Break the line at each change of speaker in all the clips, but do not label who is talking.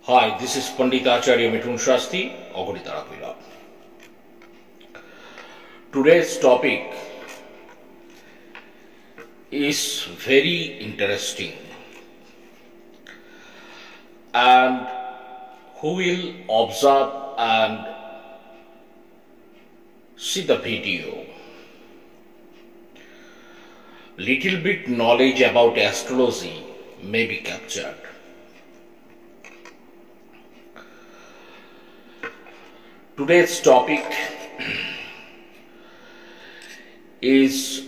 Hi, this is Pandit Acharya Mithun Shasti, Ogoritara. Today's topic is very interesting, and who will observe and see the video, little bit knowledge about astrology may be captured. Today's topic is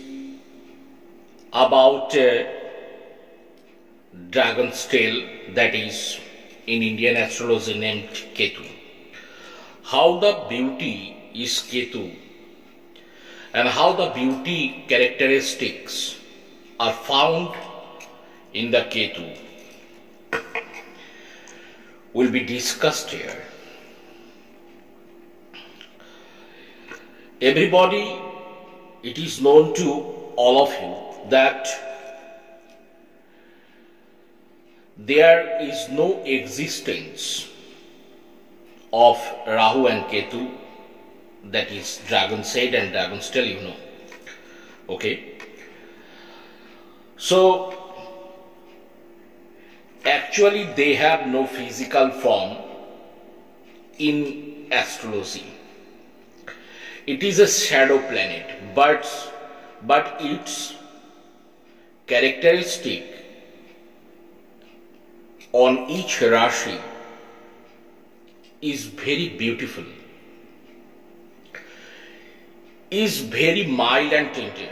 about dragon's tail, that is in Indian astrology named Ketu. How the beauty is Ketu and how the beauty characteristics are found in the Ketu will be discussed here. Everybody, it is known to all of you that there is no existence of Rahu and Ketu, that is dragon's head and dragon's tail, you know. Okay. So, actually they have no physical form in astrology. It is a shadow planet, but its characteristic on each Rashi is very beautiful, is very mild and tender.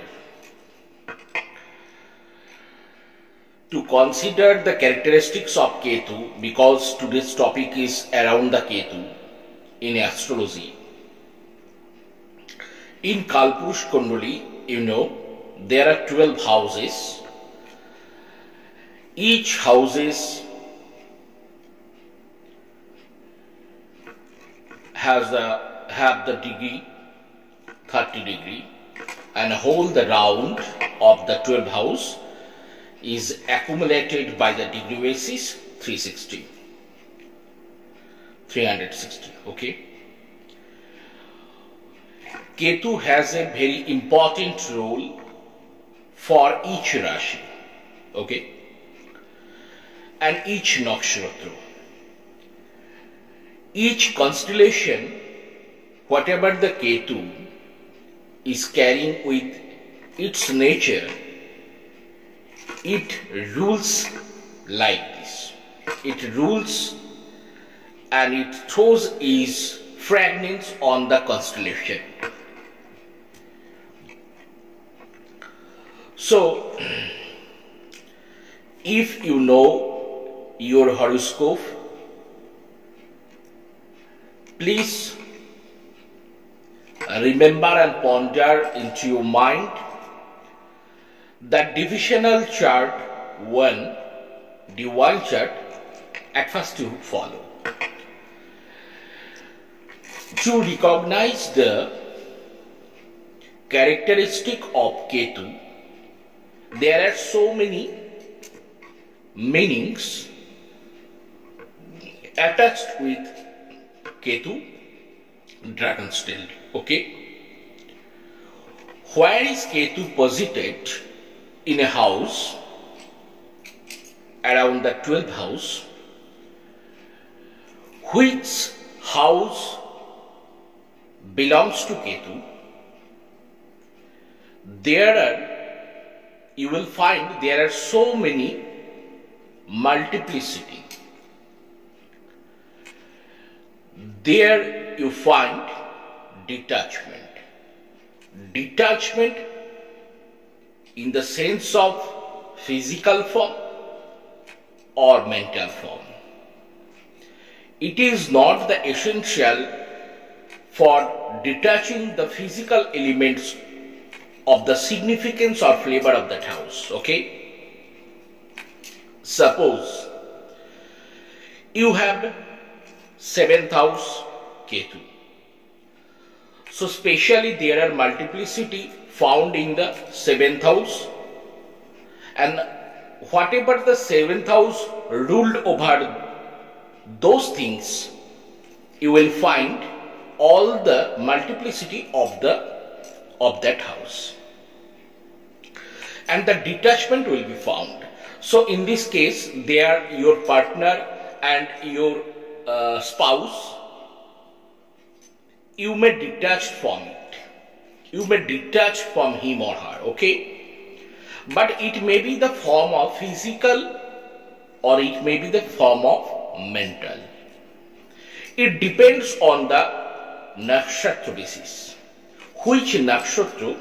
To consider the characteristics of Ketu, because today's topic is around the Ketu in astrology. In Kalpurush Kundali, you know, there are 12 houses. Each houses have the degree 30 degree, and whole the round of the 12 house is accumulated by the degree basis 360. Okay. Ketu has a very important role for each Rashi, okay, and each nakshatra. Each constellation, whatever the Ketu is carrying with its nature, it rules like this. It rules and it throws its fragments on the constellation. So, if you know your horoscope, please remember and ponder into your mind that divisional chart 1, the one chart, at first you follow. To recognize the characteristic of Ketu, there are so many meanings attached with Ketu, dragon's tail. Okay. Where is Ketu posited in a house around the 12th house? Which house belongs to Ketu? You will find there are so many multiplicity. There you find detachment. Detachment in the sense of physical form or mental form. It is not the essential for detaching the physical elements of the significance or flavor of that house. Okay. Suppose you have 7th house Ketu. So specially there are multiplicity found in the 7th house, and whatever the 7th house ruled over those things you will find all the multiplicity of that house, and the detachment will be found. So in this case, there your partner and your spouse, you may detach from it, you may detach from him or her, okay? But it may be the form of physical or it may be the form of mental. It depends on the nakshatra basis, which nakshatra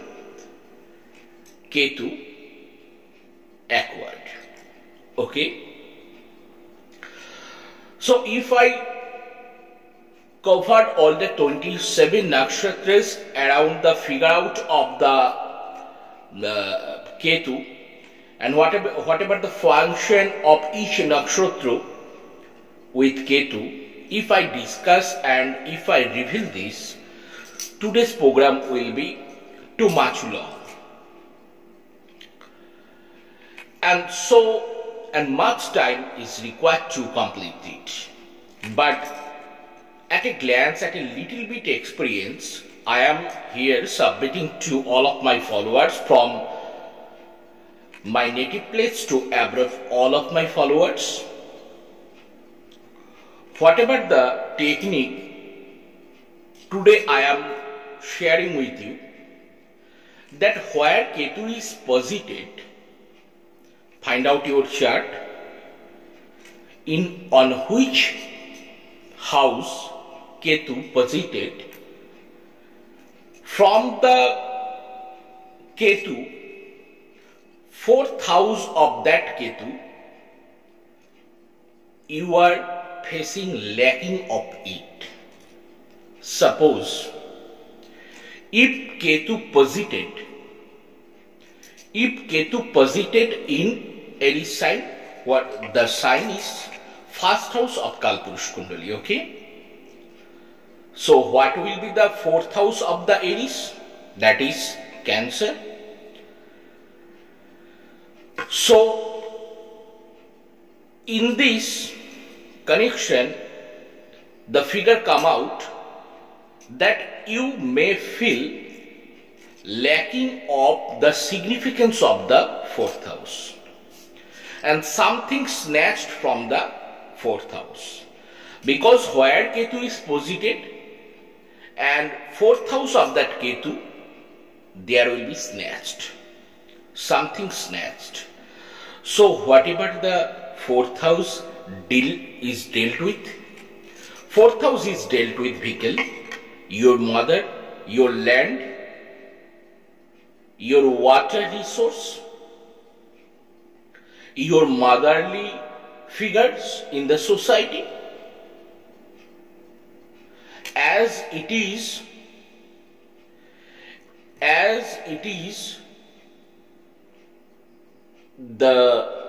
Ketu acquired, okay? So if I covered all the 27 nakshatras around the figure out of the Ketu, and whatever the function of each nakshatra with Ketu, if I discuss and if I reveal this, today's program will be too much long. And much time is required to complete it. But at a glance, at a little bit experience, I am here submitting to all of my followers from my native place to abroad, all of my followers. Whatever the technique today I am sharing with you, that where Ketu is posited, find out your chart on which house Ketu posited. From the Ketu, 4th house of that Ketu, you are facing lacking of it. Suppose if Ketu posited in any sign, what the sign is 1st house of Kalpurush Kundali, okay? So what will be the 4th house of the Aries? That is Cancer. So in this connection, the figure come out that you may feel lacking of the significance of the 4th house, and something snatched from the 4th house, because where Ketu is posited and 4th house of that Ketu, there will be snatched, something snatched. So whatever the 4th house is dealt with, 4th house is dealt with vehicle, your mother, your land, your water resource, your motherly figures in the society, as it is the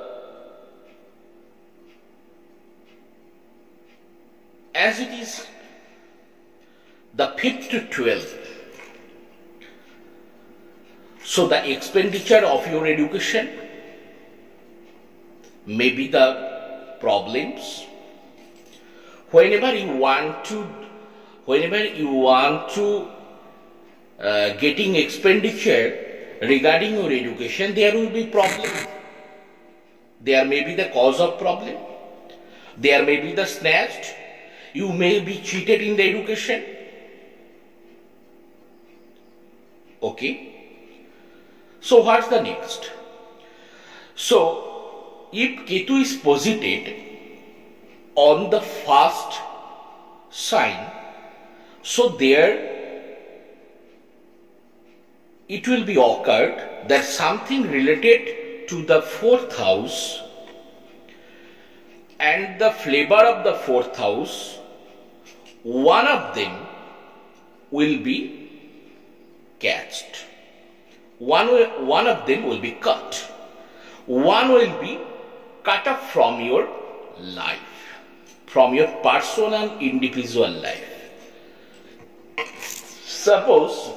5th to 12th. So the expenditure of your education, maybe the problems, whenever you want to getting expenditure regarding your education, there will be problem. There may be the cause of problem. There may be the snatched. You may be cheated in the education. Okay. So what's the next? So if Ketu is posited on the 1st sign, so there it will be occurred that something related to the 4th house and the flavor of the 4th house, one of them will be catched. One of them will be cut. One will be cut off from your life, from your personal individual life. Suppose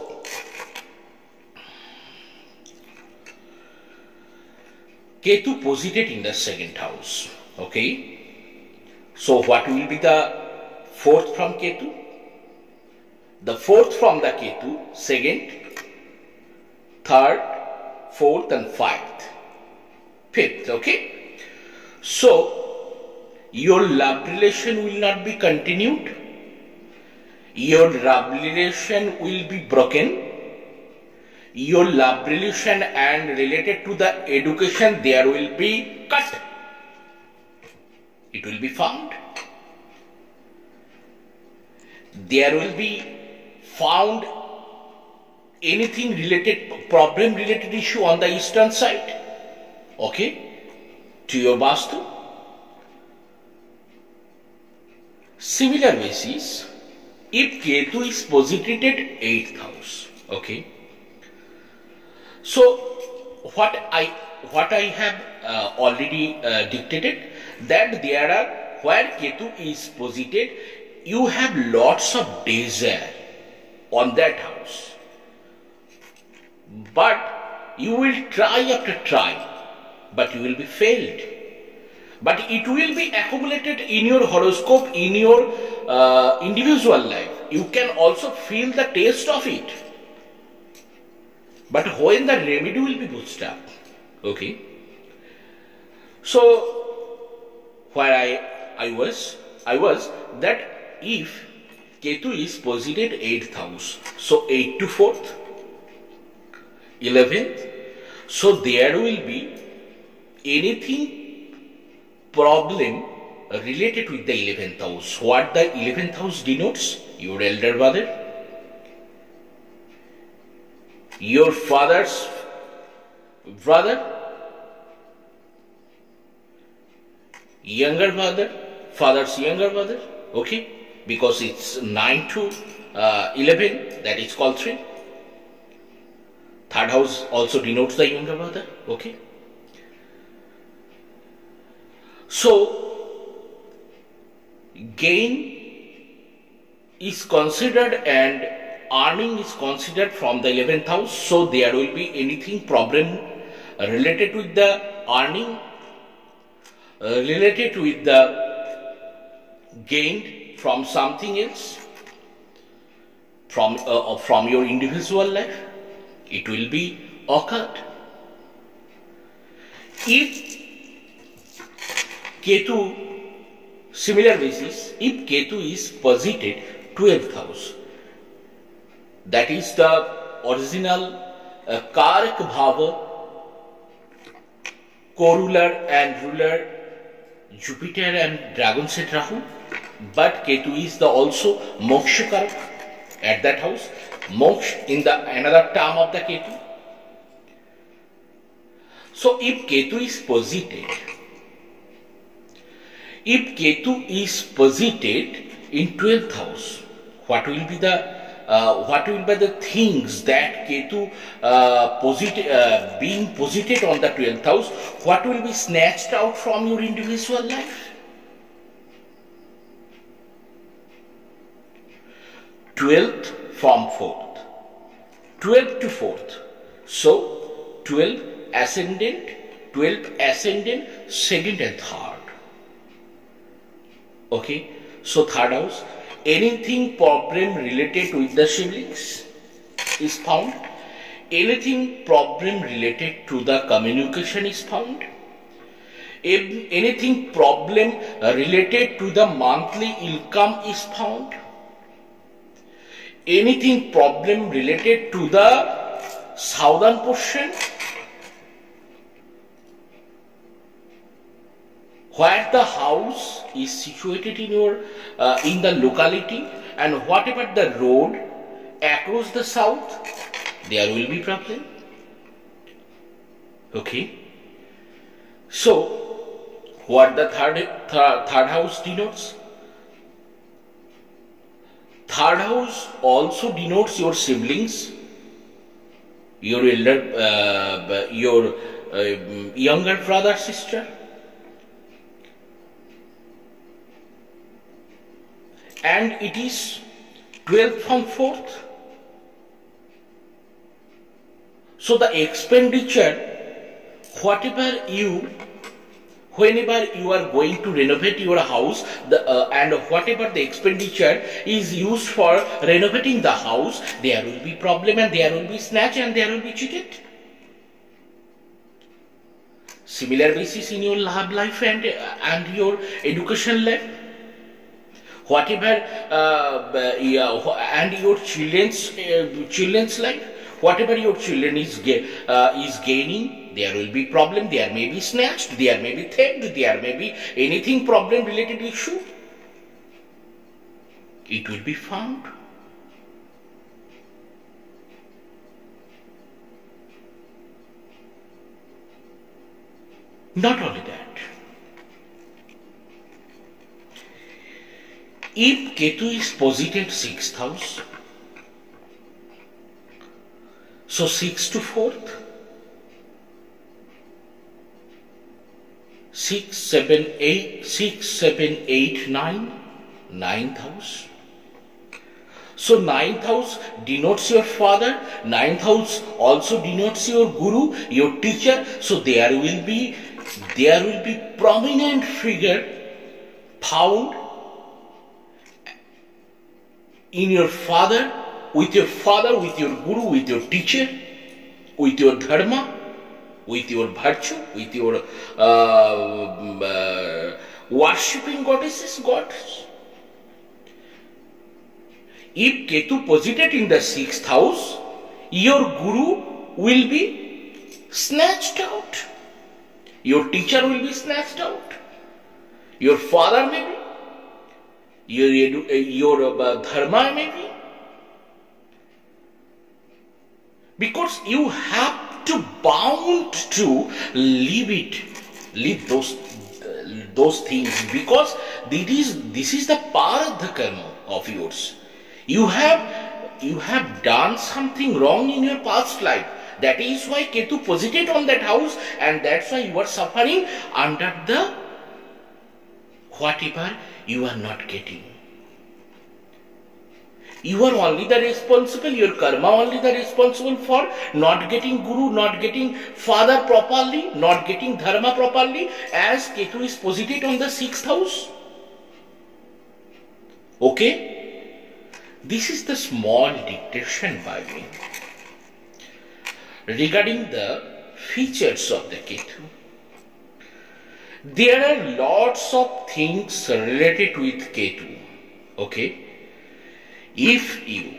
Ketu posited in the 2nd house, okay? So what will be the fourth from Ketu? The fourth from the Ketu, second, third, fourth and fifth, okay? So your love relation will not be continued, your love relation will be broken, your love relation and related to the education there will be cut. It will be found. There will be found anything related, problem related issue on the eastern side, okay, to your Vastu. Similar basis, if Ketu is posited at 8th house, okay. So what I have already dictated, that there are, where Ketu is posited, you have lots of desire on that house, but you will try after try, but you will be failed. But it will be accumulated in your horoscope, in your individual life. You can also feel the taste of it. But when the remedy will be boosted up, okay. So where I was that if Ketu is posited 8th house, so 8 to 4th, 11th, so there will be anything problem related with the 11th house. What the 11th house denotes? Your elder brother, your father's brother, younger brother, father's younger brother, okay, because it's 9 to 11, that is called 3. Third house also denotes the younger brother, okay. So gain is considered and earning is considered from the 11th house, so there will be anything problem related with the earning, related with the gain from something else, from your individual life, it will be occurred. If Ketu, similar basis, if Ketu is posited 12th house, that is the original Karak Bhava, co-ruler and ruler Jupiter and Dragon set Rahu, but Ketu is the also Moksha Karak at that house, Moksha in the another term of the Ketu. So if Ketu is posited, in 12th house, what will be the things that Ketu being posited on the 12th house, what will be snatched out from your individual life? 12th from 4th, 12th to 4th. So 12 ascendant, 2nd and 3rd. Okay, so 3rd house, anything problem related with the siblings is found, anything problem related to the communication is found, anything problem related to the monthly income is found, anything problem related to the southern portion, where the house is situated in your in the locality, and whatever the road across the south, there will be problem. Okay. So what the third house denotes? Third house also denotes your siblings, your elder, your younger brother, sister. And it is 12th from 4th. So the expenditure, whatever whenever you are going to renovate your house, and whatever the expenditure is used for renovating the house, there will be problem and there will be snatch and there will be cheated. Similar basis in your love life and your education life. Whatever and your children's life, whatever your children is gaining, there will be problem. There may be snatched, there may be theft, there may be anything problem related issue. It will be found. Not only that, if Ketu is posited 6th house, so 6 to 4th, 6, 7, 8, 9, 9th house. So 9th house denotes your father, 9th house also denotes your guru, your teacher. So there will be prominent figure found in your father, with your guru, with your teacher, with your dharma, with your virtue, with your worshipping goddesses, gods. If Ketu posited in the 6th house, your guru will be snatched out. Your teacher will be snatched out. Your father may be. Your dharma may be. Because you have to bound to leave those things, because this is the paradha karma of yours. You have done something wrong in your past life. That is why Ketu posited on that house, and that's why you are suffering under the whatever you are not getting. You are only the responsible, your karma only the responsible for not getting guru, not getting father properly, not getting dharma properly, as Ketu is posited on the 6th house. Okay? This is the small dictation by me regarding the features of the Ketu. There are lots of things related with Ketu. Okay? If you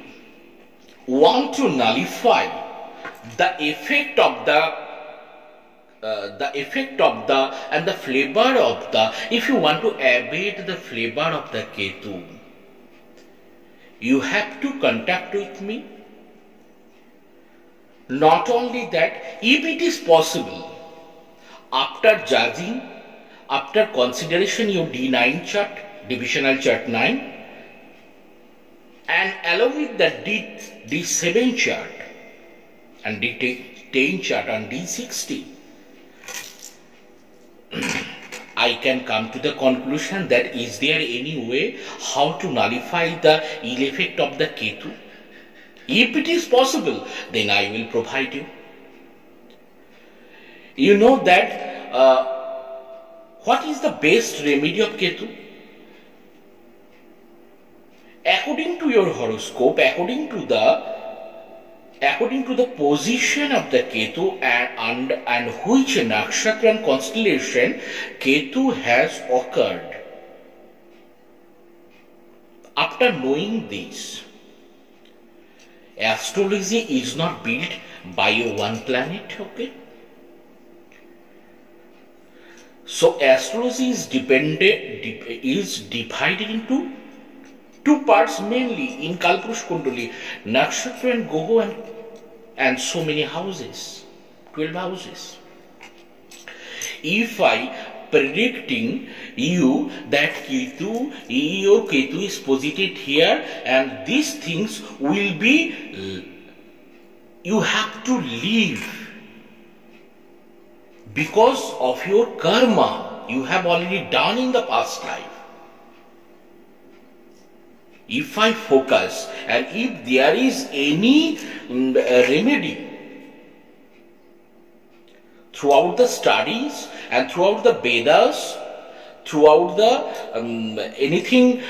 want to nullify the effect of and the flavor of if you want to abate the flavor of the Ketu, you have to contact with me. Not only that, if it is possible, after judging, after consideration your D9 chart, divisional chart 9, and along with the D7 chart and D10 chart and D60, I can come to the conclusion that is there any way how to nullify the ill effect of the Ketu? If it is possible, then I will provide you. You know that what is the best remedy of Ketu? According to your horoscope, according to the position of the Ketu and which nakshatra and constellation Ketu has occurred. After knowing this, astrology is not built by one planet, okay? So astrology is divided into two parts mainly in Kalpurush Kundali, Nakshatra and Goho and so many houses, 12 houses. If I predicting you that your Ketu is posited here and these things will be, you have to leave because of your karma you have already done in the past life. If I focus and if there is any remedy throughout the studies and throughout the Vedas, throughout the anything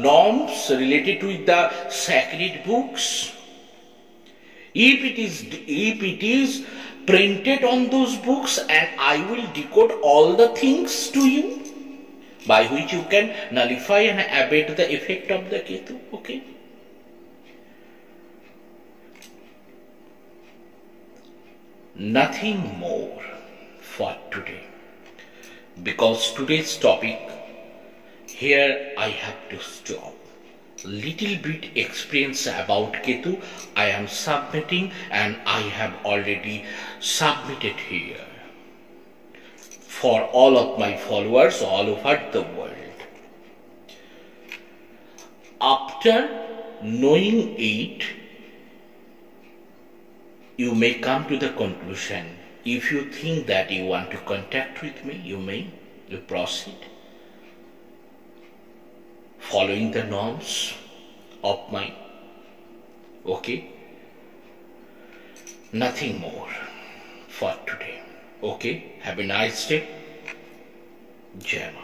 norms related to the sacred books, if it is printed on those books, and I will decode all the things to you by which you can nullify and abate the effect of the Ketu. Okay. Nothing more for today, because today's topic here I have to stop. Little bit experience about Ketu I am submitting, and I have already submitted here for all of my followers all over the world. After knowing it, you may come to the conclusion. If you think that you want to contact with me, you proceed following the norms of mine. Okay? Nothing more for today. Okay? Have a nice day. Jai Ma.